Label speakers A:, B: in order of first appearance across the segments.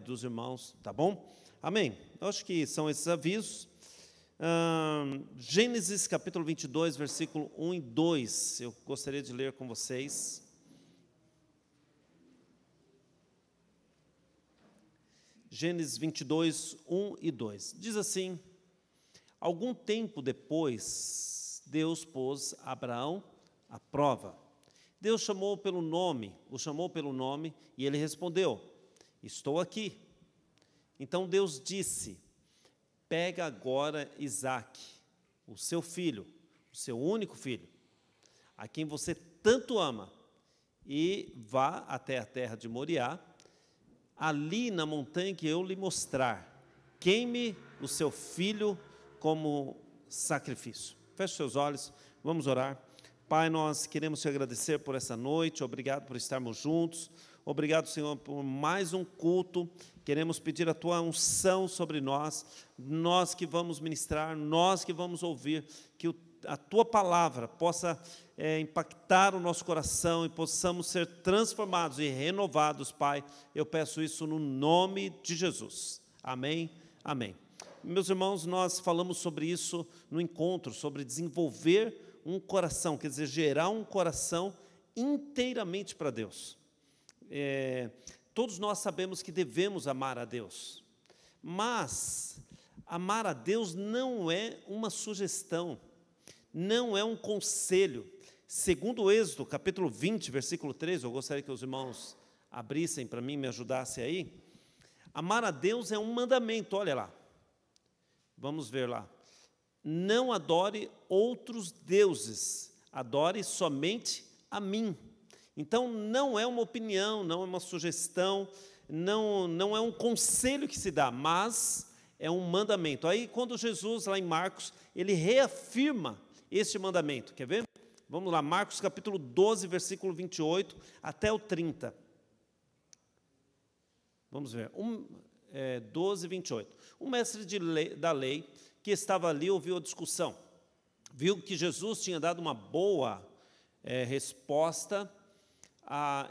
A: dos irmãos, tá bom? Amém. Eu acho que são esses avisos. Gênesis capítulo 22, versículo 1 e 2, eu gostaria de ler com vocês. Gênesis 22, 1 e 2. Diz assim: algum tempo depois, Deus pôs Abraão à prova. Deus o chamou pelo nome, e ele respondeu: estou aqui. Então Deus disse: pega agora Isaque, o seu filho, o seu único filho, a quem você tanto ama, e vá até a terra de Moriá, ali na montanha que eu lhe mostrar, queime o seu filho como sacrifício. Feche seus olhos, vamos orar. Pai, nós queremos te agradecer por essa noite, obrigado por estarmos juntos, obrigado, Senhor, por mais um culto. Queremos pedir a tua unção sobre nós, nós que vamos ministrar, nós que vamos ouvir, que a tua palavra possa impactar o nosso coração e possamos ser transformados e renovados, Pai. Eu peço isso no nome de Jesus. Amém, amém. Meus irmãos, nós falamos sobre isso no encontro, sobre desenvolver um coração, quer dizer, gerar um coração inteiramente para Deus. Todos nós sabemos que devemos amar a Deus, mas amar a Deus não é uma sugestão, não é um conselho. Segundo o Êxodo, capítulo 20, versículo 13, eu gostaria que os irmãos abrissem para mim, me ajudassem aí. Amar a Deus é um mandamento, olha lá. Vamos ver lá. Não adore outros deuses, adore somente a mim. Então, não é uma opinião, não é uma sugestão, não é um conselho que se dá, mas é um mandamento. Aí, quando Jesus, lá em Marcos, ele reafirma este mandamento. Quer ver? Vamos lá, Marcos capítulo 12, versículo 28 até o 30. Vamos ver, 12, 28. Um mestre da lei que estava ali ouviu a discussão, viu que Jesus tinha dado uma boa resposta,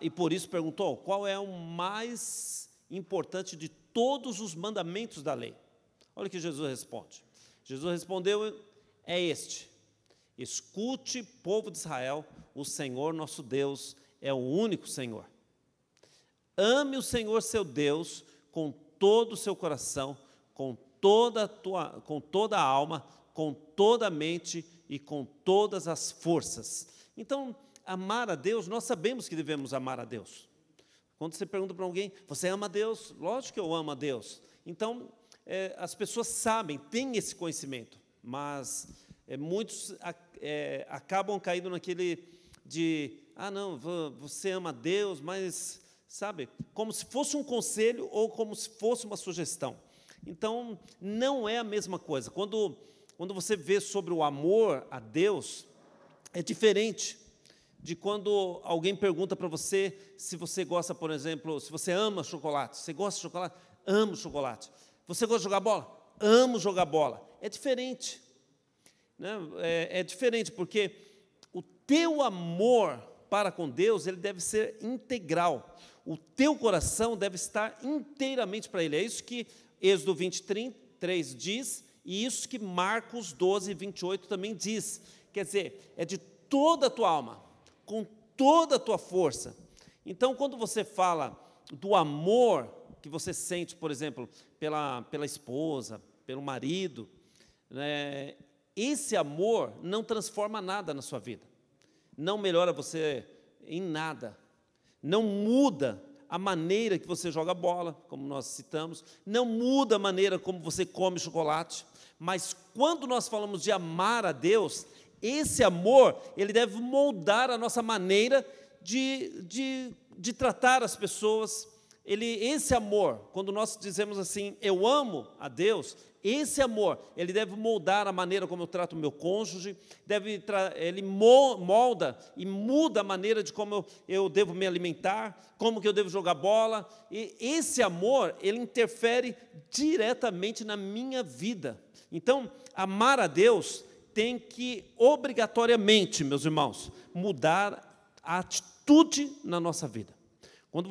A: e por isso perguntou: qual é o mais importante de todos os mandamentos da lei? Olha o que Jesus responde. Jesus respondeu: é este: escute, povo de Israel, o Senhor nosso Deus é o único Senhor. Ame o Senhor seu Deus com todo o seu coração, com toda a alma, com toda a mente e com todas as forças. Então, amar a Deus, nós sabemos que devemos amar a Deus. Quando você pergunta para alguém: você ama a Deus? Lógico que eu amo a Deus. Então, as pessoas sabem, têm esse conhecimento, mas muitos acabam caindo naquele de: não, você ama a Deus, mas, sabe, como se fosse um conselho ou como se fosse uma sugestão. Então, não é a mesma coisa. Quando você vê sobre o amor a Deus, é diferente de quando alguém pergunta para você se você gosta, por exemplo, se você ama chocolate. Você gosta de chocolate? Amo chocolate. Você gosta de jogar bola? Amo jogar bola. É diferente, né? É diferente, porque o teu amor para com Deus, ele deve ser integral. O teu coração deve estar inteiramente para Ele. É isso que Êxodo 23 diz, e isso que Marcos 12, 28 também diz. Quer dizer, é de toda a tua alma, com toda a tua força. Então, quando você fala do amor que você sente, por exemplo, pela esposa, pelo marido, né, esse amor não transforma nada na sua vida, não melhora você em nada, não muda a maneira que você joga bola, como nós citamos, não muda a maneira como você come chocolate, mas quando nós falamos de amar a Deus, esse amor, ele deve moldar a nossa maneira de tratar as pessoas. Esse amor, quando nós dizemos assim: eu amo a Deus, esse amor, ele deve moldar a maneira como eu trato o meu cônjuge, ele molda e muda a maneira de como eu devo me alimentar, como que eu devo jogar bola. E esse amor, ele interfere diretamente na minha vida. Então, amar a Deus tem que, obrigatoriamente, meus irmãos, mudar a atitude na nossa vida. Quando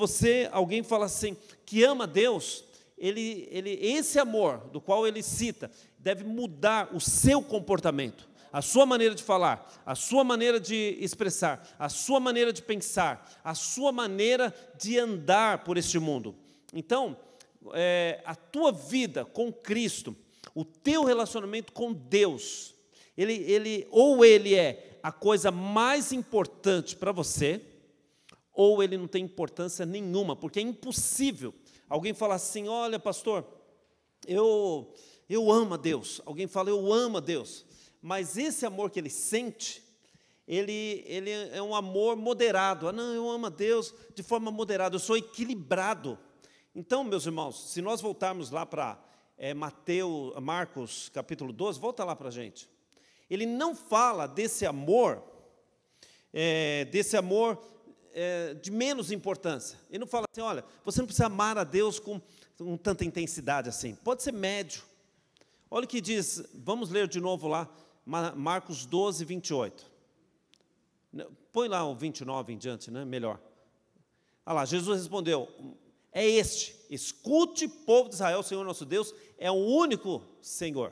A: alguém fala assim, que ama Deus, esse amor do qual ele cita, deve mudar o seu comportamento, a sua maneira de falar, a sua maneira de expressar, a sua maneira de pensar, a sua maneira de andar por este mundo. Então, a tua vida com Cristo, o teu relacionamento com Deus, ou ele é a coisa mais importante para você, ou ele não tem importância nenhuma, porque é impossível alguém falar assim, olha, pastor, eu amo a Deus. Alguém fala, eu amo a Deus. Mas esse amor que ele sente, ele é um amor moderado. Não, eu amo a Deus de forma moderada, eu sou equilibrado. Então, meus irmãos, se nós voltarmos lá para Marcos capítulo 12, volta lá para a gente. Ele não fala desse amor de menos importância. Ele não fala assim, olha, você não precisa amar a Deus com tanta intensidade assim. Pode ser médio. Olha o que diz, vamos ler de novo lá, Marcos 12, 28. Põe lá o 29 em diante, né? Melhor. Olha lá, Jesus respondeu, escute, povo de Israel, o Senhor nosso Deus é o único Senhor.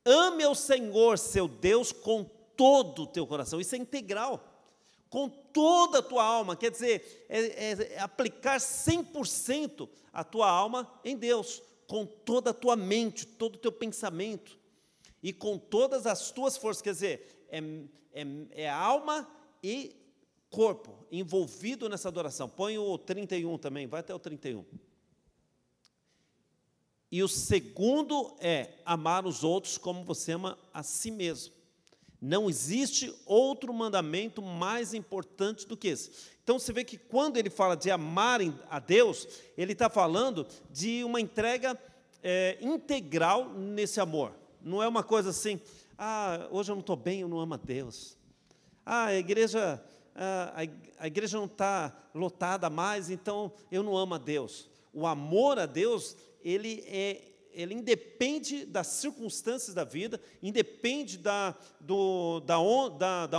A: Ame ao Senhor, seu Deus, com todo o teu coração. Isso é integral. Com toda a tua alma, quer dizer, é aplicar 100% a tua alma em Deus, com toda a tua mente, todo o teu pensamento, e com todas as tuas forças, quer dizer, é alma e corpo envolvido nessa adoração. Põe o 31 também, vai até o 31. E o segundo é amar os outros como você ama a si mesmo. Não existe outro mandamento mais importante do que esse. Então, você vê que quando ele fala de amarem a Deus, ele está falando de uma entrega integral nesse amor. Não é uma coisa assim, hoje eu não estou bem, eu não amo a Deus. A igreja não está lotada mais, então eu não amo a Deus. O amor a Deus, ele independe das circunstâncias da vida, independe da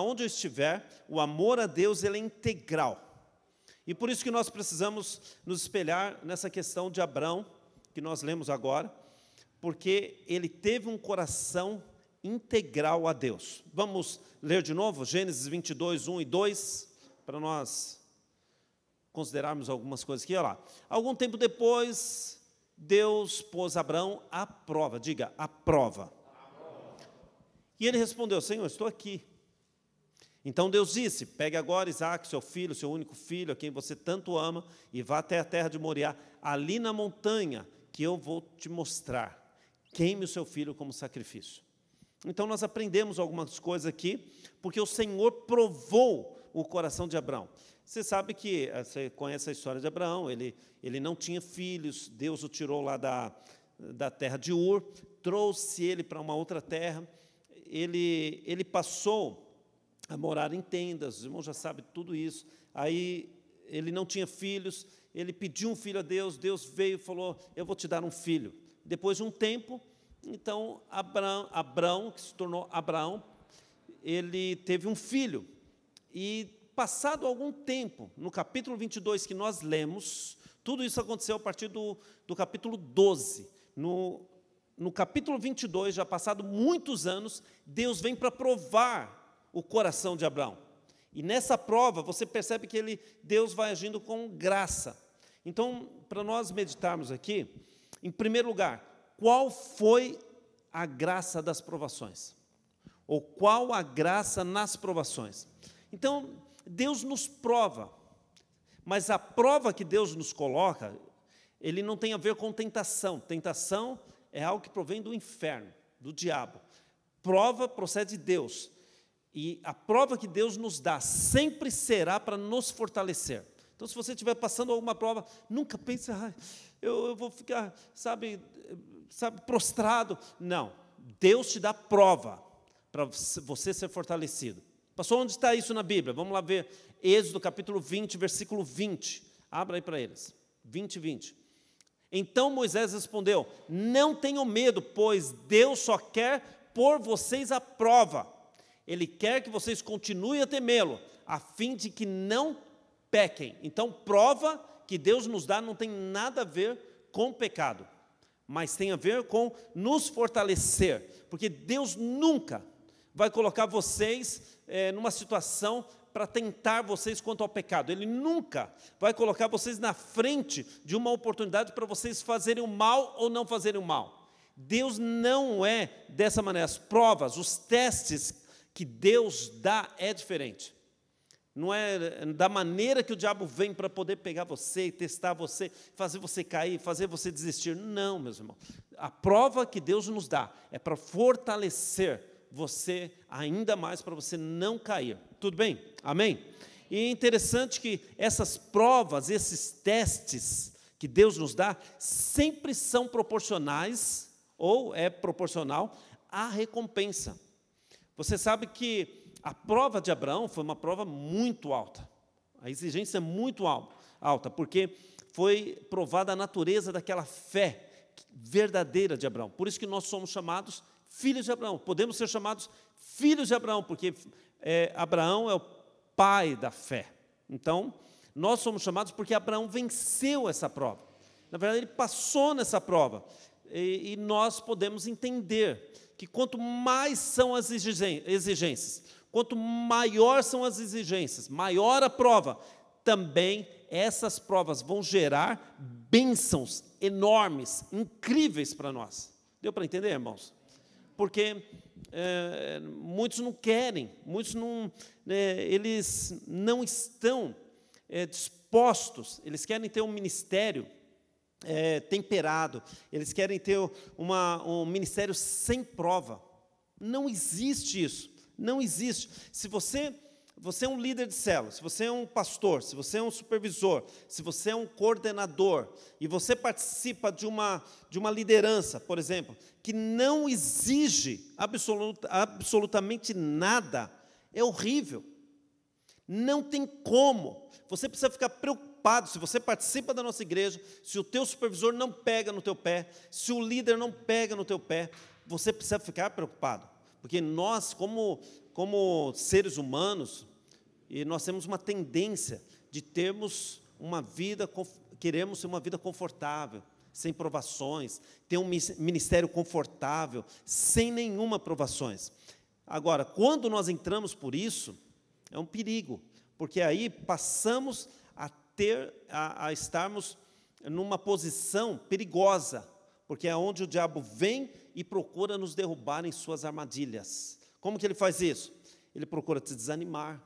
A: onde eu estiver. O amor a Deus, ele é integral. E por isso que nós precisamos nos espelhar nessa questão de Abraão, que nós lemos agora, porque ele teve um coração integral a Deus. Vamos ler de novo Gênesis 22, 1 e 2, para nós considerarmos algumas coisas aqui. Olha lá. Algum tempo depois, Deus pôs Abraão à prova, diga, à prova. E ele respondeu, Senhor, estou aqui. Então Deus disse, pegue agora Isaque, seu filho, seu único filho, a quem você tanto ama, e vá até a terra de Moriá, ali na montanha, que eu vou te mostrar. Queime o seu filho como sacrifício. Então nós aprendemos algumas coisas aqui, porque o Senhor provou o coração de Abraão. Você sabe que, você conhece a história de Abraão, ele não tinha filhos, Deus o tirou lá da terra de Ur, trouxe ele para uma outra terra, ele passou a morar em tendas, os irmãos já sabem tudo isso, aí ele não tinha filhos, ele pediu um filho a Deus, Deus veio e falou, eu vou te dar um filho. Depois de um tempo, então, Abraão, que se tornou Abraão, ele teve um filho, e passado algum tempo, no capítulo 22 que nós lemos, tudo isso aconteceu a partir do capítulo 12. No capítulo 22, já passado muitos anos, Deus vem para provar o coração de Abraão. E nessa prova, você percebe que Deus vai agindo com graça. Então, para nós meditarmos aqui, em primeiro lugar, qual foi a graça das provações? Ou qual a graça nas provações? Então, Deus nos prova, mas a prova que Deus nos coloca, ele não tem a ver com tentação. Tentação é algo que provém do inferno, do diabo. Prova procede de Deus. E a prova que Deus nos dá sempre será para nos fortalecer. Então, se você estiver passando alguma prova, nunca pense, eu vou ficar, sabe, prostrado. Não, Deus te dá prova para você ser fortalecido. Pastor, onde está isso na Bíblia? Vamos lá ver, Êxodo capítulo 20, versículo 20. Abra aí para eles, 20 e 20. Então Moisés respondeu, não tenham medo, pois Deus só quer pôr vocês à prova. Ele quer que vocês continuem a temê-lo, a fim de que não pequem. Então, prova que Deus nos dá não tem nada a ver com pecado, mas tem a ver com nos fortalecer, porque Deus nunca vai colocar vocês numa situação para tentar vocês quanto ao pecado. Ele nunca vai colocar vocês na frente de uma oportunidade para vocês fazerem o mal ou não fazerem o mal. Deus não é dessa maneira. As provas, os testes que Deus dá é diferente. Não é da maneira que o diabo vem para poder pegar você, testar você, fazer você cair, fazer você desistir. Não, meus irmãos. A prova que Deus nos dá é para fortalecer você ainda mais, para você não cair. Tudo bem? Amém? E é interessante que essas provas, esses testes que Deus nos dá, sempre são proporcionais, ou é proporcional, à recompensa. Você sabe que a prova de Abraão foi uma prova muito alta. A exigência é muito alta, porque foi provada a natureza daquela fé verdadeira de Abraão. Por isso que nós somos chamados filhos de Abraão. Podemos ser chamados filhos de Abraão, porque Abraão é o pai da fé. Então, nós somos chamados porque Abraão venceu essa prova. Na verdade, ele passou nessa prova. E nós podemos entender que quanto mais são as exigências, quanto maior são as exigências, maior a prova, também essas provas vão gerar bênçãos enormes, incríveis para nós. Deu para entender, irmãos? Porque muitos não querem, muitos não, eles não estão dispostos, eles querem ter um ministério temperado, eles querem ter um ministério sem prova. Não existe isso, não existe. Se você é um líder de célula, se você é um pastor, se você é um supervisor, se você é um coordenador, e você participa de uma liderança, por exemplo, que não exige absolutamente nada, é horrível. Não tem como. Você precisa ficar preocupado, se você participa da nossa igreja, se o teu supervisor não pega no teu pé, se o líder não pega no teu pé, você precisa ficar preocupado. Porque nós, como seres humanos, e nós temos uma tendência de termos uma vida, queremos ter uma vida confortável, sem provações, ter um ministério confortável, sem nenhuma provações. Agora, quando nós entramos por isso, é um perigo, porque aí passamos a estarmos numa posição perigosa, porque é onde o diabo vem e procura nos derrubar em suas armadilhas. Como que ele faz isso? Ele procura te desanimar.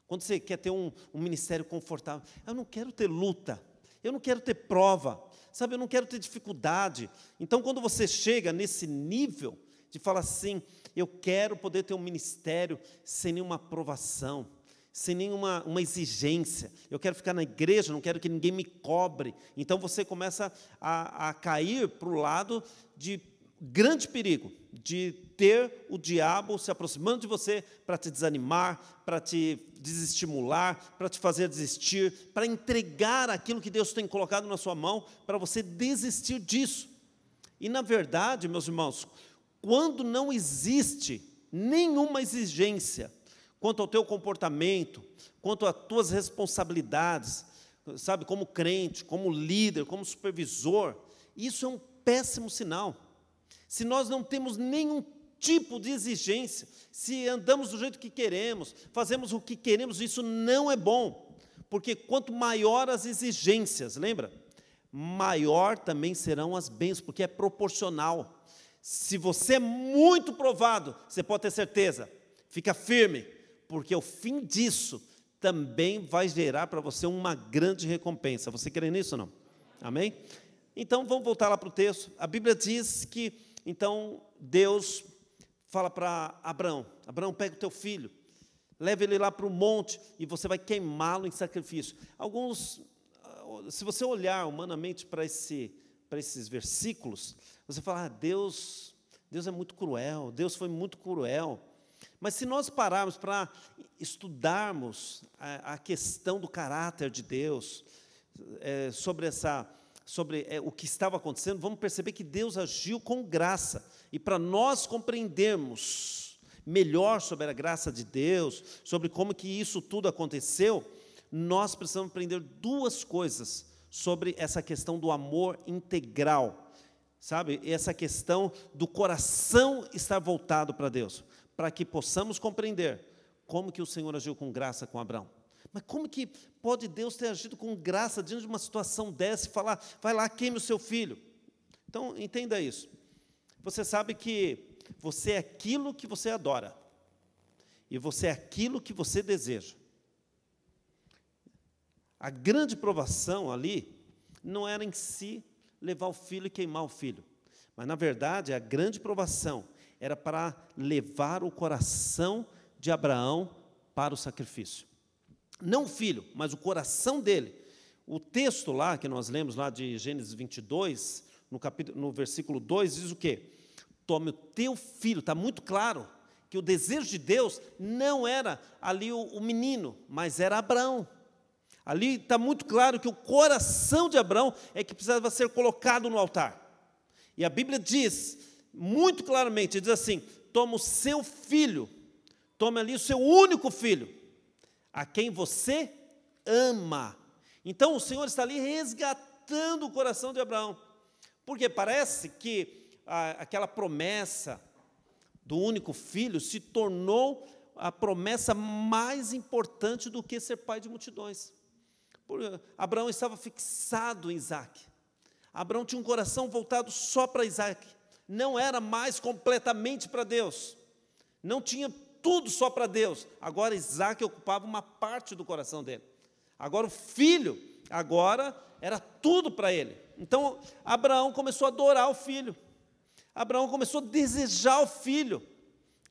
A: Quando você quer ter um ministério confortável, eu não quero ter luta, eu não quero ter prova, sabe, eu não quero ter dificuldade. Então, quando você chega nesse nível de falar assim, eu quero poder ter um ministério sem nenhuma aprovação, sem nenhuma exigência, eu quero ficar na igreja, não quero que ninguém me cobre. Então, você começa a cair para o lado de grande perigo, de ter o diabo se aproximando de você para te desanimar, para te desestimular, para te fazer desistir, para entregar aquilo que Deus tem colocado na sua mão, para você desistir disso. E, na verdade, meus irmãos, quando não existe nenhuma exigência quanto ao teu comportamento, quanto às tuas responsabilidades, sabe, como crente, como líder, como supervisor, isso é um péssimo sinal. Se nós não temos nenhum tipo de exigência, se andamos do jeito que queremos, fazemos o que queremos, isso não é bom, porque quanto maior as exigências, lembra? Maior também serão as bênçãos, porque é proporcional. Se você é muito provado, você pode ter certeza, fica firme, porque o fim disso também vai gerar para você uma grande recompensa. Você crê nisso ou não? Amém? Então, vamos voltar lá para o texto. A Bíblia diz que, então, Deus fala para Abraão, Abraão, pega o teu filho, leva ele lá para o monte e você vai queimá-lo em sacrifício. Alguns, se você olhar humanamente para esses versículos, você fala, Deus é muito cruel, Deus foi muito cruel. Mas se nós pararmos para estudarmos a questão do caráter de Deus, sobre o que estava acontecendo, vamos perceber que Deus agiu com graça. E para nós compreendermos melhor sobre a graça de Deus, sobre como que isso tudo aconteceu, nós precisamos aprender duas coisas sobre essa questão do amor integral, sabe? Essa questão do coração estar voltado para Deus, para que possamos compreender como que o Senhor agiu com graça com Abraão. Mas como que pode Deus ter agido com graça diante de uma situação dessa e falar, vai lá, queime o seu filho? Então, entenda isso. Você sabe que você é aquilo que você adora, e você é aquilo que você deseja. A grande provação ali não era em si levar o filho e queimar o filho, mas, na verdade, a grande provação era para levar o coração de Abraão para o sacrifício. Não o filho, mas o coração dele. O texto lá, que nós lemos lá de Gênesis 22, no versículo 2, diz o quê? Tome o teu filho, está muito claro que o desejo de Deus não era ali o menino, mas era Abraão. Ali está muito claro que o coração de Abraão é que precisava ser colocado no altar. E a Bíblia diz, muito claramente, diz assim, toma o seu filho, tome ali o seu único filho, a quem você ama. Então o Senhor está ali resgatando o coração de Abraão, porque parece que aquela promessa do único filho se tornou a promessa mais importante do que ser pai de multidões. Abraão estava fixado em Isaac. Abraão tinha um coração voltado só para Isaac. Não era mais completamente para Deus. Não tinha tudo só para Deus. Agora Isaac ocupava uma parte do coração dele. Agora o filho, agora era tudo para ele. Então Abraão começou a adorar o filho. Abraão começou a desejar o filho.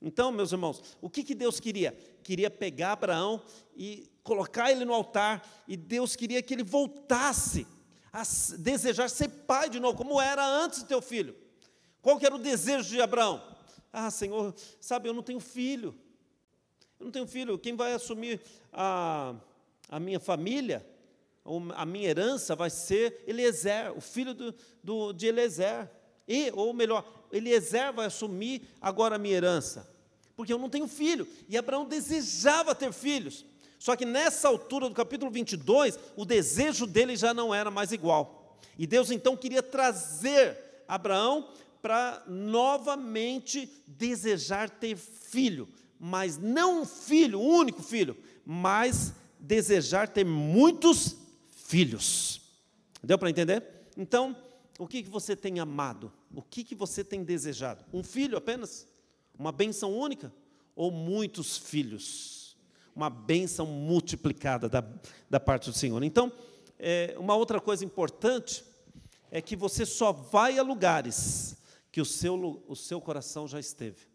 A: Então, meus irmãos, o que Deus queria? Queria pegar Abraão e colocar ele no altar, e Deus queria que ele voltasse a desejar ser pai de novo, como era antes de ter o filho. Qual que era o desejo de Abraão? Ah, Senhor, sabe, eu não tenho filho. Eu não tenho filho. Quem vai assumir a minha família, a minha herança, vai ser Eliezer, o filho de Eliezer. Ou melhor, Eliezer vai assumir agora a minha herança, porque eu não tenho filho. E Abraão desejava ter filhos. Só que nessa altura do capítulo 22, o desejo dele já não era mais igual. E Deus então queria trazer Abraão para novamente desejar ter filho, mas não um filho, um único filho, mas desejar ter muitos filhos. Deu para entender? Então, o que você tem amado? O que você tem desejado? Um filho apenas? Uma bênção única? Ou muitos filhos? Uma bênção multiplicada da parte do Senhor. Então, uma outra coisa importante é que você só vai a lugares que o seu coração já esteve.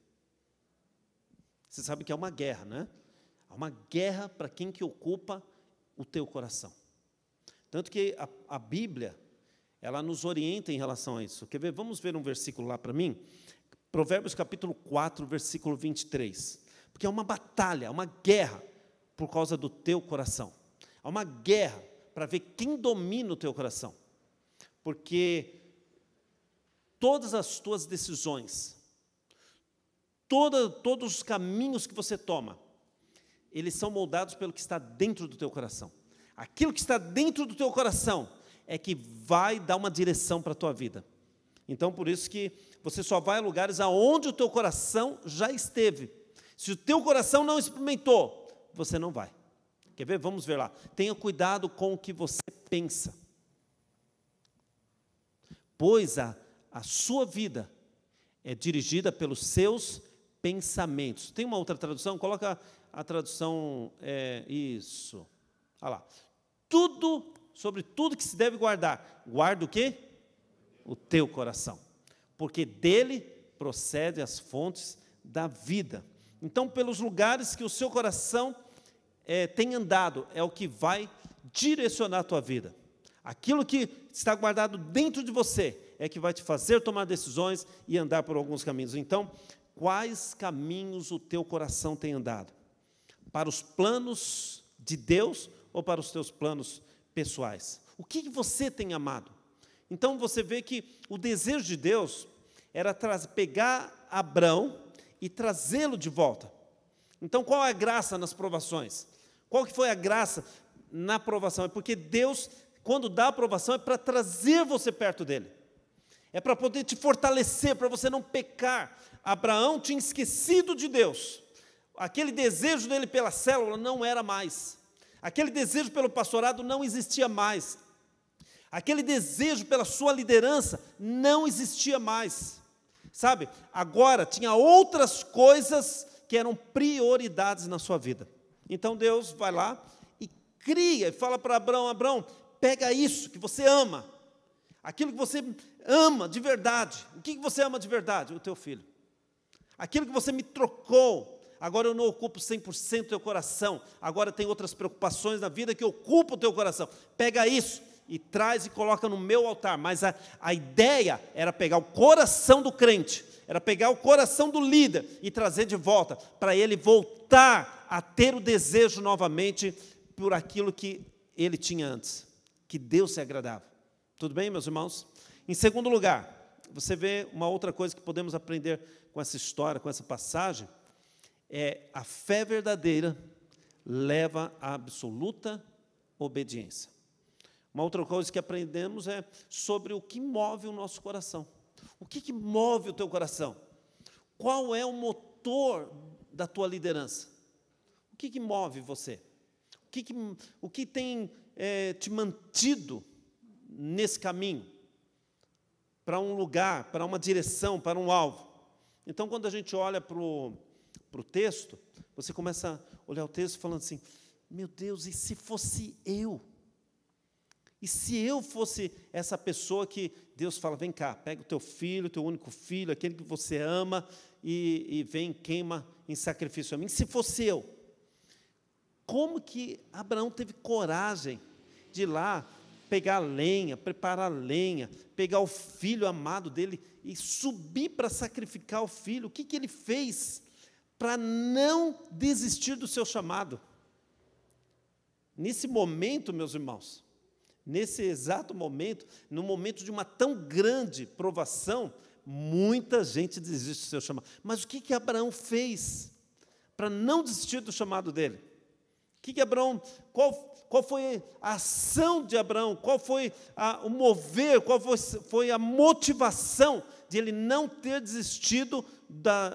A: Você sabe que é uma guerra, né? É uma guerra para quem que ocupa o teu coração. Tanto que a Bíblia, ela nos orienta em relação a isso. Quer ver? Vamos ver um versículo lá para mim? Provérbios capítulo 4, versículo 23. Porque é uma batalha, é uma guerra por causa do teu coração. É uma guerra para ver quem domina o teu coração. Porque todas as tuas decisões, todos os caminhos que você toma, eles são moldados pelo que está dentro do teu coração. Aquilo que está dentro do teu coração é que vai dar uma direção para a tua vida. Então, por isso que você só vai a lugares aonde o teu coração já esteve. Se o teu coração não experimentou, você não vai. Quer ver? Vamos ver lá. Tenha cuidado com o que você pensa, pois a sua vida é dirigida pelos seus pensamentos. Tem uma outra tradução? Coloca a tradução, isso. Olha lá. Sobre tudo que se deve guardar. Guarda o quê? O teu coração. Porque dele procedem as fontes da vida. Então, pelos lugares que o seu coração tem andado, é o que vai direcionar a tua vida. Aquilo que está guardado dentro de você é que vai te fazer tomar decisões e andar por alguns caminhos. Então, quais caminhos o teu coração tem andado? Para os planos de Deus ou para os teus planos pessoais? O que você tem amado? Então, você vê que o desejo de Deus era pegar Abraão e trazê-lo de volta. Então, qual é a graça nas provações? Qual que foi a graça na aprovação, é porque Deus, quando dá a aprovação, é para trazer você perto dele. É para poder te fortalecer, para você não pecar. Abraão tinha esquecido de Deus. Aquele desejo dele pela célula não era mais. Aquele desejo pelo pastorado não existia mais. Aquele desejo pela sua liderança não existia mais. Sabe, agora tinha outras coisas que eram prioridades na sua vida. Então Deus vai lá e cria, e fala para Abraão: Abraão, pega isso que você ama, aquilo que você ama de verdade. O que você ama de verdade? O teu filho. Aquilo que você me trocou. Agora eu não ocupo 100% do teu coração, agora tem outras preocupações na vida que ocupam o teu coração. Pega isso e traz e coloca no meu altar. Mas a ideia era pegar o coração do crente, era pegar o coração do líder e trazer de volta, para ele voltar a ter o desejo novamente por aquilo que ele tinha antes, que Deus se agradava. Tudo bem, meus irmãos? Em segundo lugar, você vê uma outra coisa que podemos aprender com essa história, com essa passagem, é a fé verdadeira leva à absoluta obediência. Uma outra coisa que aprendemos é sobre o que move o nosso coração. O que move o teu coração? Qual é o motor da tua liderança? O que move você? O que tem te mantido nesse caminho? Para um lugar, para uma direção, para um alvo. Então, quando a gente olha para o texto, você começa a olhar o texto falando assim: meu Deus, e se fosse eu? E se eu fosse essa pessoa que Deus fala: vem cá, pega o teu filho, o teu único filho, aquele que você ama, e vem, queima em sacrifício a mim? Se fosse eu, como que Abraão teve coragem de ir lá, pegar a lenha, preparar a lenha, pegar o filho amado dele e subir para sacrificar o filho? O que ele fez para não desistir do seu chamado? Nesse momento, meus irmãos, nesse exato momento, no momento de uma tão grande provação, muita gente desiste do seu chamado. Mas o que Abraão fez para não desistir do chamado dele? Qual foi a ação de Abraão? Qual foi o mover? Qual foi a motivação de ele não ter desistido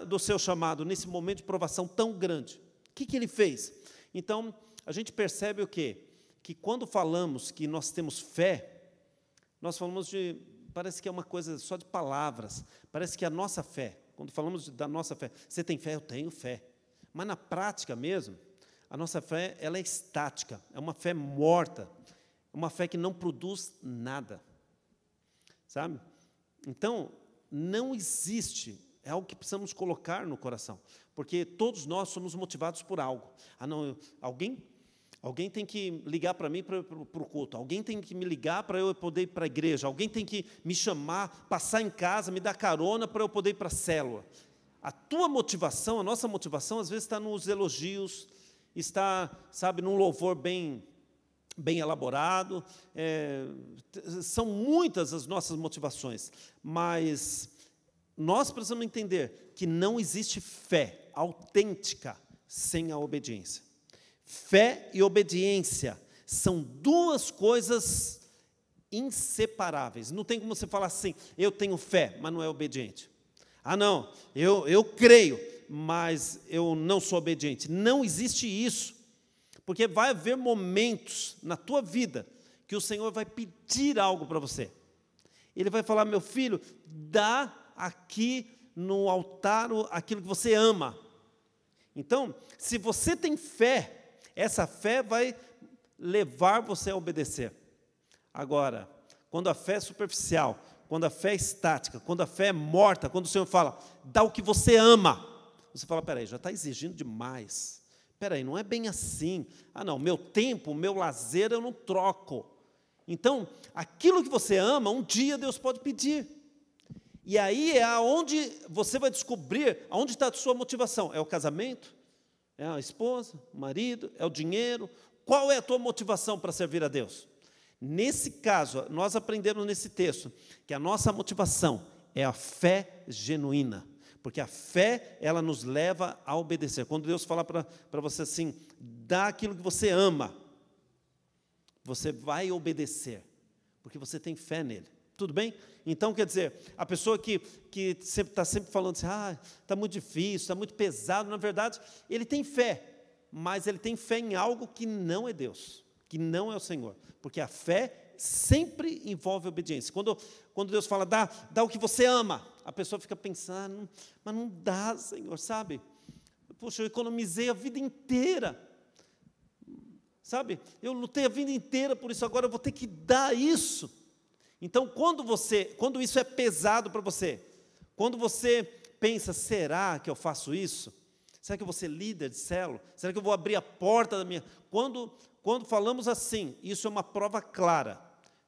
A: do seu chamado, nesse momento de provação tão grande? O que ele fez? Então, a gente percebe o quê? Que quando falamos que nós temos fé, nós falamos parece que é uma coisa só de palavras, parece que a nossa fé, quando falamos da nossa fé, você tem fé? Eu tenho fé. Mas na prática mesmo, a nossa fé, ela é estática, é uma fé morta, é uma fé que não produz nada, sabe? Então, não existe, é algo que precisamos colocar no coração, porque todos nós somos motivados por algo. Alguém tem que ligar para mim para o culto, alguém tem que me ligar para eu poder ir para a igreja, alguém tem que me chamar, passar em casa, me dar carona para eu poder ir para a célula. A tua motivação, a nossa motivação, às vezes está nos elogios, está, sabe, num louvor bem elaborado. São muitas as nossas motivações, mas nós precisamos entender que não existe fé autêntica sem a obediência. Fé e obediência são duas coisas inseparáveis. Não tem como você falar assim: eu tenho fé, mas não é obediente. Ah, não, eu creio, mas eu não sou obediente. Não existe isso, porque vai haver momentos na tua vida que o Senhor vai pedir algo para você. Ele vai falar: meu filho, dá aqui no altar aquilo que você ama. Então, se você tem fé, essa fé vai levar você a obedecer. Agora, quando a fé é superficial, quando a fé é estática, quando a fé é morta, quando o Senhor fala: dá o que você ama, você fala: peraí, já está exigindo demais. Peraí, não é bem assim. Ah, não, meu tempo, meu lazer eu não troco. Então, aquilo que você ama, um dia Deus pode pedir. E aí é onde você vai descobrir aonde está a sua motivação. É o casamento? É a esposa, o marido, é o dinheiro? Qual é a tua motivação para servir a Deus? Nesse caso, nós aprendemos nesse texto que a nossa motivação é a fé genuína, porque a fé, ela nos leva a obedecer. Quando Deus fala para você assim: dá aquilo que você ama, você vai obedecer, porque você tem fé nele. Tudo bem? Então, quer dizer, a pessoa que está sempre falando assim, está muito difícil, está muito pesado, na verdade, ele tem fé, mas ele tem fé em algo que não é Deus, que não é o Senhor, porque a fé sempre envolve obediência. Quando Deus fala, dá o que você ama, a pessoa fica pensando, mas não dá, Senhor, sabe? Poxa, eu economizei a vida inteira, sabe? Eu lutei a vida inteira por isso, agora eu vou ter que dar isso. Então, quando isso é pesado para você, quando você pensa, será que eu faço isso? Será que eu vou ser líder de célula? Será que eu vou abrir a porta da minha... Quando falamos assim, isso é uma prova clara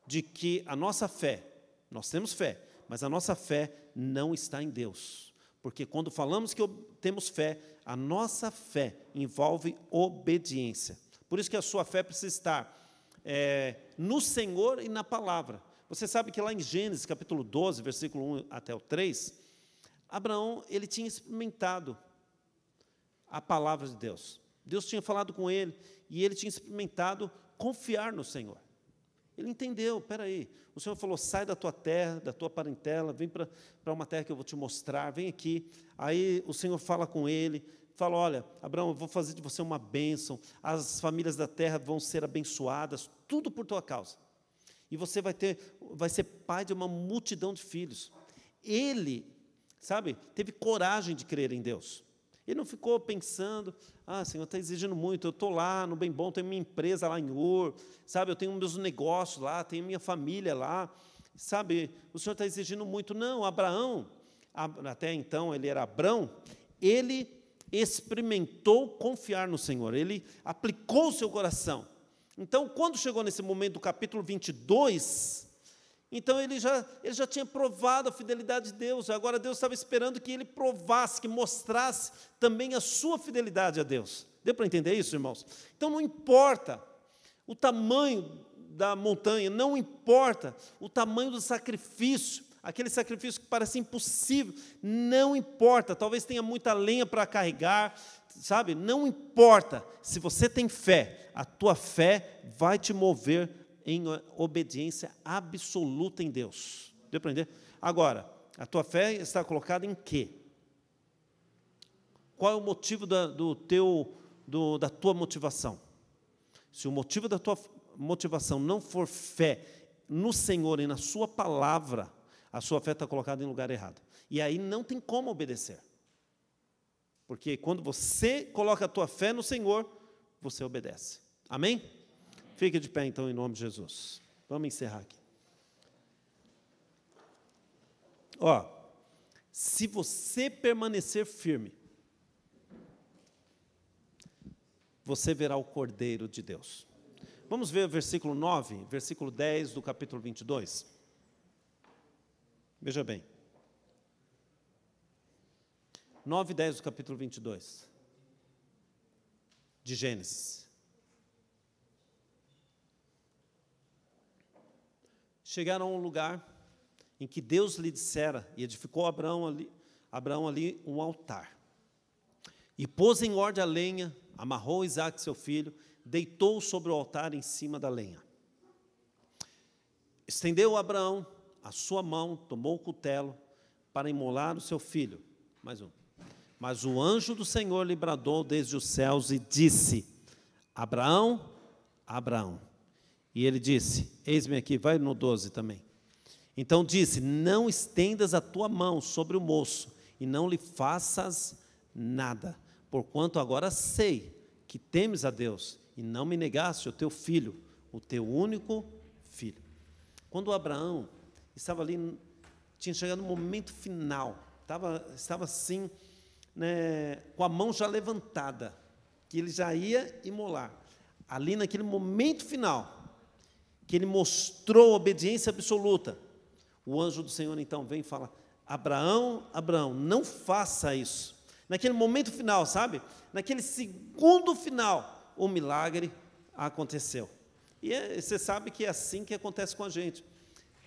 A: de que a nossa fé, nós temos fé, mas a nossa fé não está em Deus. Porque quando falamos que temos fé, a nossa fé envolve obediência. Por isso que a sua fé precisa estar no Senhor e na palavra. Você sabe que lá em Gênesis, capítulo 12, versículo 1 até o 3, Abraão, ele tinha experimentado a palavra de Deus. Deus tinha falado com ele, e ele tinha experimentado confiar no Senhor. Ele entendeu, espera aí, o Senhor falou, sai da tua terra, da tua parentela, vem para uma terra que eu vou te mostrar, vem aqui. Aí o Senhor fala com ele, fala, olha, Abraão, eu vou fazer de você uma bênção, as famílias da terra vão ser abençoadas, tudo por tua causa. E você vai ser pai de uma multidão de filhos. Ele, sabe, teve coragem de crer em Deus. Ele não ficou pensando, Senhor, está exigindo muito, eu estou lá no Bem Bom, tenho minha empresa lá em Ur, sabe, eu tenho meus negócios lá, tenho minha família lá, sabe, o Senhor está exigindo muito. Não, Abraão, até então ele era Abrão, ele experimentou confiar no Senhor, ele aplicou o seu coração. Então, quando chegou nesse momento do capítulo 22, então ele já tinha provado a fidelidade de Deus, agora Deus estava esperando que ele provasse, que mostrasse também a sua fidelidade a Deus. Deu para entender isso, irmãos? Então, não importa o tamanho da montanha, não importa o tamanho do sacrifício, aquele sacrifício que parece impossível, não importa, talvez tenha muita lenha para carregar, sabe? Não importa, se você tem fé, a tua fé vai te mover em obediência absoluta em Deus. Deu para entender? Agora, a tua fé está colocada em quê? Qual é o motivo da tua motivação? Se o motivo da tua motivação não for fé no Senhor e na sua palavra, a sua fé está colocada em lugar errado. E aí não tem como obedecer. Porque quando você coloca a tua fé no Senhor, você obedece. Amém? Fique de pé, então, em nome de Jesus. Vamos encerrar aqui. Se você permanecer firme, você verá o Cordeiro de Deus. Vamos ver o versículo 9, versículo 10 do capítulo 22. Veja bem. 9 e 10 do capítulo 22 de Gênesis. Chegaram a um lugar em que Deus lhe dissera, e edificou Abraão ali um altar. E pôs em ordem a lenha, amarrou Isaque, seu filho, deitou-o sobre o altar em cima da lenha. Estendeu Abraão a sua mão, tomou o cutelo para imolar o seu filho. Mais um. Mas o anjo do Senhor lhe bradou desde os céus e disse, Abraão, Abraão. E ele disse, eis-me aqui, vai no 12 também. Então disse, não estendas a tua mão sobre o moço, e não lhe faças nada, porquanto agora sei que temes a Deus, e não me negaste o teu filho, o teu único filho. Quando Abraão estava ali, tinha chegado no momento final, estava assim, né, com a mão já levantada, que ele já ia imolar. Ali naquele momento final, que ele mostrou obediência absoluta, o anjo do Senhor então vem e fala, Abraão, Abraão, não faça isso. Naquele momento final, sabe? Naquele segundo final, o milagre aconteceu. E você sabe que é assim que acontece com a gente.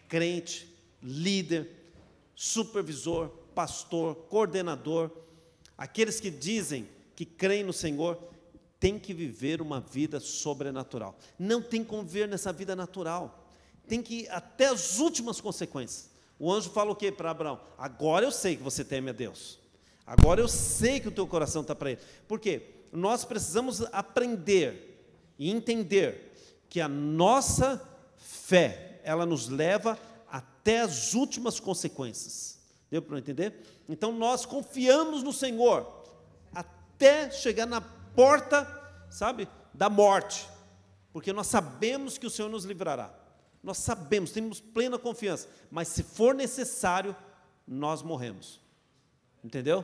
A: Crente, líder, supervisor, pastor, coordenador, aqueles que dizem que creem no Senhor, tem que viver uma vida sobrenatural. Não tem como viver nessa vida natural. Tem que ir até as últimas consequências. O anjo fala o que para Abraão? Agora eu sei que você teme a Deus. Agora eu sei que o teu coração está para Ele. Por quê? Nós precisamos aprender e entender que a nossa fé, ela nos leva até as últimas consequências. Deu para entender? Então nós confiamos no Senhor até chegar na porta, sabe, da morte, porque nós sabemos que o Senhor nos livrará. Nós sabemos, temos plena confiança, mas se for necessário, nós morremos. Entendeu?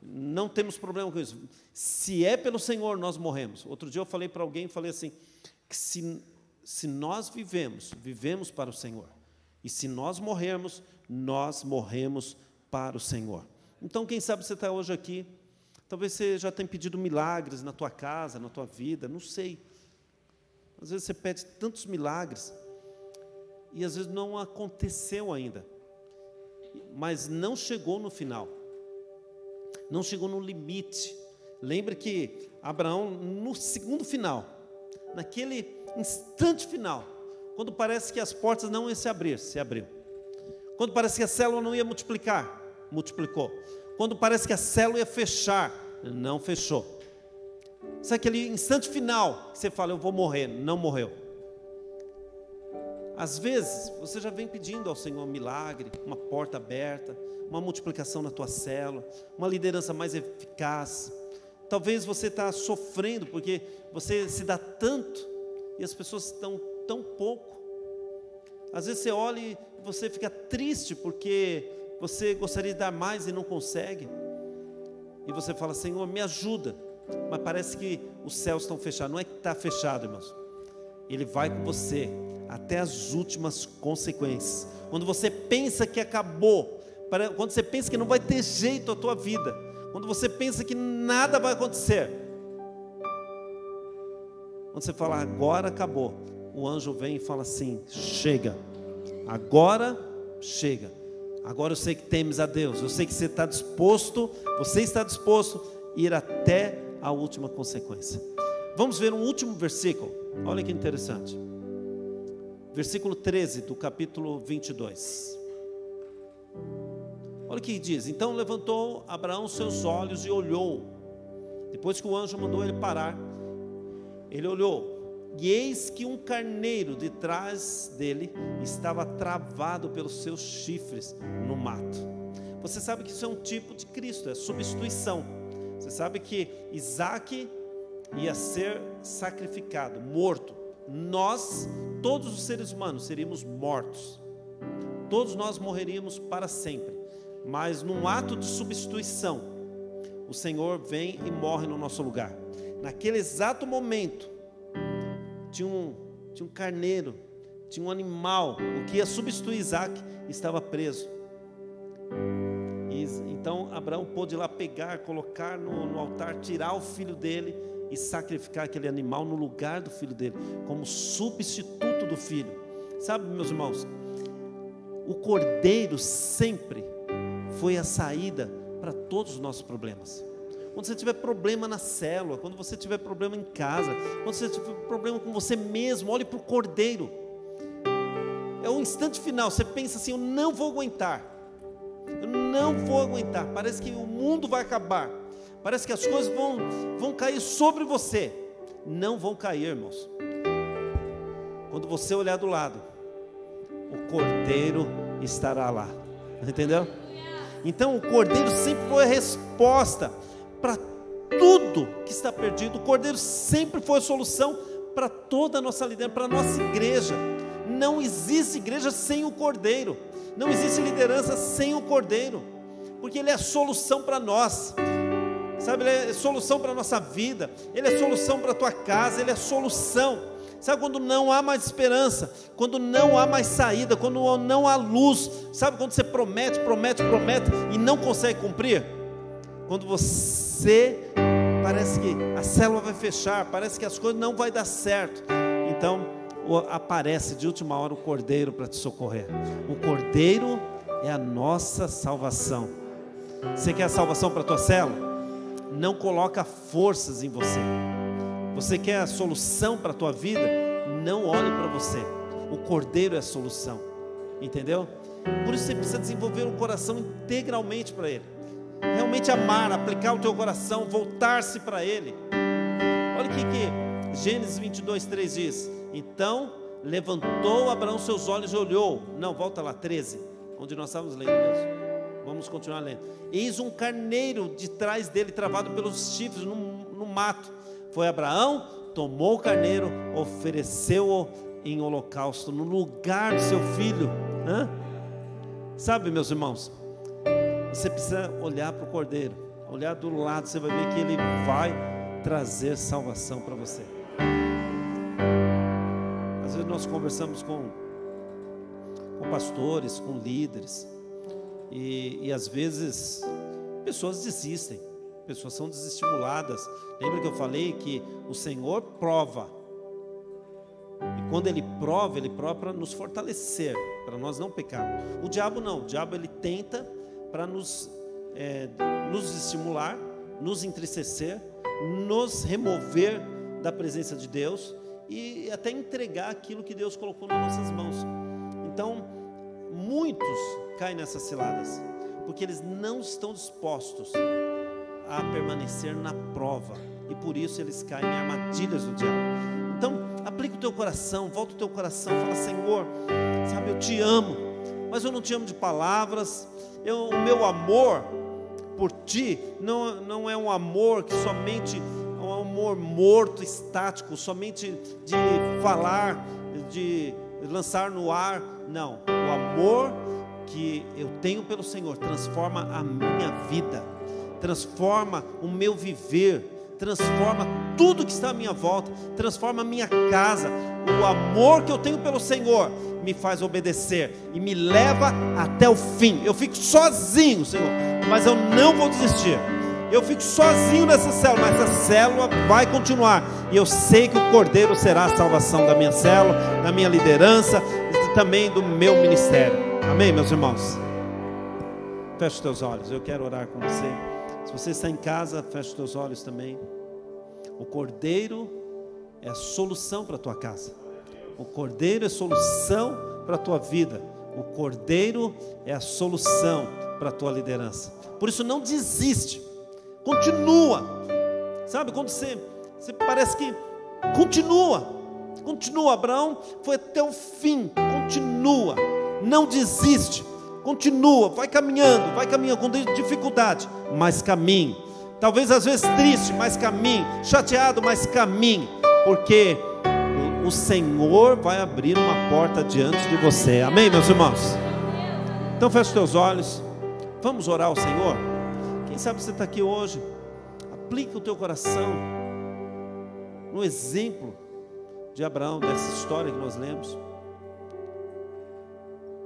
A: Não temos problema com isso. Se é pelo Senhor, nós morremos. Outro dia eu falei para alguém, falei assim, que se nós vivemos para o Senhor. E se nós morrermos, nós morremos para o Senhor. Então, quem sabe você está hoje aqui, talvez você já tenha pedido milagres na tua casa, na tua vida, não sei. Às vezes você pede tantos milagres, e às vezes não aconteceu ainda. Mas não chegou no final. Não chegou no limite. Lembre que Abraão, no segundo final, naquele instante final, quando parece que as portas não iam se abrir, se abriu. Quando parece que a célula não ia multiplicar, multiplicou. Quando parece que a célula ia fechar, não fechou. Sabe aquele instante final que você fala, eu vou morrer, não morreu. Às vezes, você já vem pedindo ao Senhor um milagre, uma porta aberta, uma multiplicação na tua célula, uma liderança mais eficaz. Talvez você está sofrendo porque você se dá tanto e as pessoas estão tão pouco. Às vezes você olha e você fica triste porque você gostaria de dar mais e não consegue. E você fala, Senhor, me ajuda. Mas parece que os céus estão fechados. Não é que está fechado, irmãos. Ele vai com você até as últimas consequências. Quando você pensa que acabou, quando você pensa que não vai ter jeito a tua vida, quando você pensa que nada vai acontecer, quando você fala, agora acabou, o anjo vem e fala assim, chega, agora chega, agora eu sei que temes a Deus, eu sei que você está disposto a ir até a última consequência. Vamos ver um último versículo, olha que interessante, versículo 13 do capítulo 22, olha o que diz, então levantou Abraão seus olhos e olhou, depois que o anjo mandou ele parar, ele olhou, e eis que um carneiro de trás dele estava travado pelos seus chifres no mato. Você sabe que isso é um tipo de Cristo, é substituição. Você sabe que Isaac ia ser sacrificado, morto. Nós, todos os seres humanos, seríamos mortos. Todos nós morreríamos para sempre. Mas num ato de substituição, o Senhor vem e morre no nosso lugar. Naquele exato momento, tinha um carneiro, tinha um animal, o que ia substituir Isaac, estava preso. E, então Abraão pôde ir lá pegar, colocar no altar, tirar o filho dele e sacrificar aquele animal no lugar do filho dele, como substituto do filho. Sabe, meus irmãos, o cordeiro sempre foi a saída para todos os nossos problemas. Quando você tiver problema na célula, quando você tiver problema em casa, quando você tiver problema com você mesmo, olhe para o cordeiro. É o instante final, você pensa assim, eu não vou aguentar, parece que o mundo vai acabar, parece que as coisas vão cair sobre você. Não vão cair, irmãos. Quando você olhar do lado, o cordeiro estará lá, entendeu? Então o cordeiro sempre foi a resposta para tudo que está perdido. O cordeiro sempre foi a solução para toda a nossa liderança, para a nossa igreja. Não existe igreja sem o cordeiro, não existe liderança sem o cordeiro, porque ele é a solução para nós, sabe, ele é a solução para a nossa vida, ele é a solução para a tua casa, ele é a solução, sabe, quando não há mais esperança, quando não há mais saída, quando não há luz, sabe, quando você promete e não consegue cumprir, quando você, parece que a célula vai fechar, parece que as coisas não vai dar certo, então aparece de última hora o cordeiro para te socorrer. O cordeiro é a nossa salvação. Você quer a salvação para a tua célula? Não coloca forças em você, Você quer a solução para a tua vida? Não olhe para você. O Cordeiro é a solução. Entendeu? Por isso você precisa desenvolver um coração integralmente para Ele. Realmente amar, aplicar o teu coração, voltar-se para Ele. Olha o que Gênesis 22:3 diz. Então levantou Abraão seus olhos e olhou. Não, volta lá, 13, onde nós estávamos lendo mesmo. Vamos continuar lendo. Eis um carneiro de trás dele, travado pelos chifres no mato. Foi Abraão, tomou o carneiro, ofereceu-o em holocausto, no lugar do seu filho. Sabe, meus irmãos, você precisa olhar para o Cordeiro, olhar do lado, você vai ver que ele vai trazer salvação para você. Às vezes nós conversamos com pastores, com líderes, e às vezes pessoas desistem, pessoas são desestimuladas. Lembra que eu falei que o Senhor prova, e quando Ele prova para nos fortalecer, para nós não pecarmos. O diabo não, o diabo ele tenta para nos estimular, nos entristecer, nos remover da presença de Deus e até entregar aquilo que Deus colocou nas nossas mãos. Então, muitos caem nessas ciladas, porque eles não estão dispostos a permanecer na prova, e por isso eles caem em armadilhas do diabo. Então, aplica o teu coração, volta o teu coração, fala: Senhor, sabe, eu te amo, mas eu não te amo de palavras. O meu amor por ti não é um amor que somente é um amor morto, estático, somente de falar, de lançar no ar. Não, o amor que eu tenho pelo Senhor transforma a minha vida, transforma o meu viver, transforma tudo que está à minha volta, transforma a minha casa. O amor que eu tenho pelo Senhor me faz obedecer e me leva até o fim. Eu fico sozinho, Senhor, mas eu não vou desistir. Eu fico sozinho nessa célula, mas essa célula vai continuar, e eu sei que o Cordeiro será a salvação da minha célula, da minha liderança e também do meu ministério. Amém, meus irmãos? Feche os teus olhos, eu quero orar com você. Se você está em casa, feche os teus olhos também. O Cordeiro é a solução para a tua casa. O Cordeiro é a solução para a tua vida. O Cordeiro é a solução para a tua liderança. Por isso não desiste, continua. Sabe, quando você parece que continua. Abraão foi até o fim, continua, não desiste. Continua, vai caminhando com dificuldade, mas caminhe. Talvez às vezes triste, mas caminhe. Chateado, mas caminhe. Porque o Senhor vai abrir uma porta diante de você. Amém, meus irmãos? Então feche os teus olhos. Vamos orar ao Senhor. Quem sabe você está aqui hoje. Aplica o teu coração no exemplo de Abraão, dessa história que nós lemos.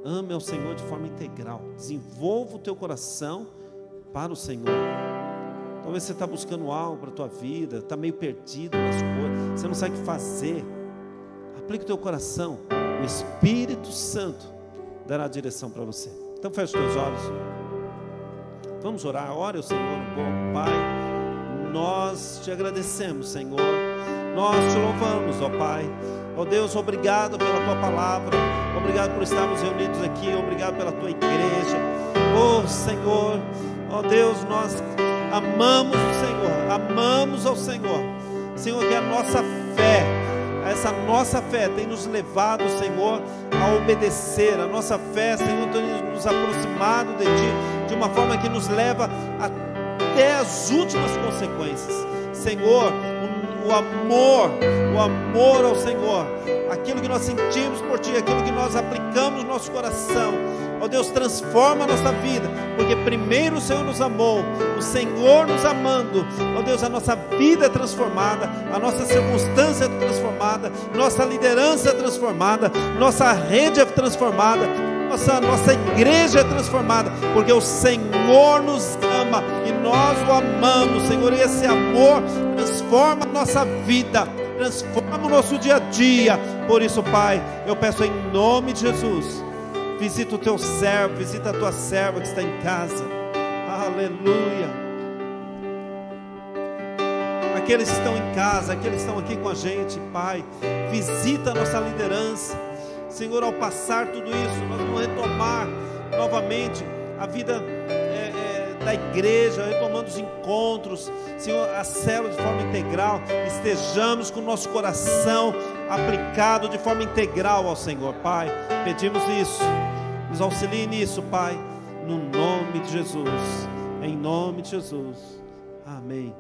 A: Ame ao Senhor de forma integral. Desenvolva o teu coração para o Senhor. Talvez você está buscando algo para a tua vida, está meio perdido nas coisas, você não sabe o que fazer. Aplique o teu coração. O Espírito Santo dará a direção para você. Então feche os teus olhos. Vamos orar. Ore ao Senhor um pouco. Pai, nós te agradecemos, Senhor. Nós te louvamos, ó Pai. Ó Deus, obrigado pela tua palavra. Obrigado por estarmos reunidos aqui. Obrigado pela tua igreja. Oh Senhor, ó Deus, nós amamos o Senhor. Amamos ao Senhor. Senhor, que a nossa fé, essa nossa fé tem nos levado, Senhor, a obedecer. A nossa fé, Senhor, tem nos aproximado de Ti de uma forma que nos leva até as últimas consequências. Senhor, o amor ao Senhor, aquilo que nós sentimos por Ti, aquilo que nós aplicamos no nosso coração, ó Deus, transforma a nossa vida, porque primeiro o Senhor nos amou. O Senhor nos amando, ó Deus, a nossa vida é transformada, a nossa circunstância é transformada, nossa liderança é transformada, nossa rede é transformada, nossa igreja é transformada, porque o Senhor nos ama e nós o amamos, Senhor. E esse amor transforma a nossa vida, transforma o nosso dia a dia. Por isso, Pai, eu peço em nome de Jesus, visita o teu servo, visita a tua serva que está em casa. Aleluia. aqueles que estão em casa, aqueles que estão aqui com a gente, Pai, visita a nossa liderança. Senhor, ao passar tudo isso, nós vamos retomar novamente a vida da igreja, retomando os encontros, Senhor, a célula de forma integral, estejamos com o nosso coração aplicado de forma integral ao Senhor, Pai, pedimos isso, nos auxilie nisso, Pai, no nome de Jesus, em nome de Jesus, amém.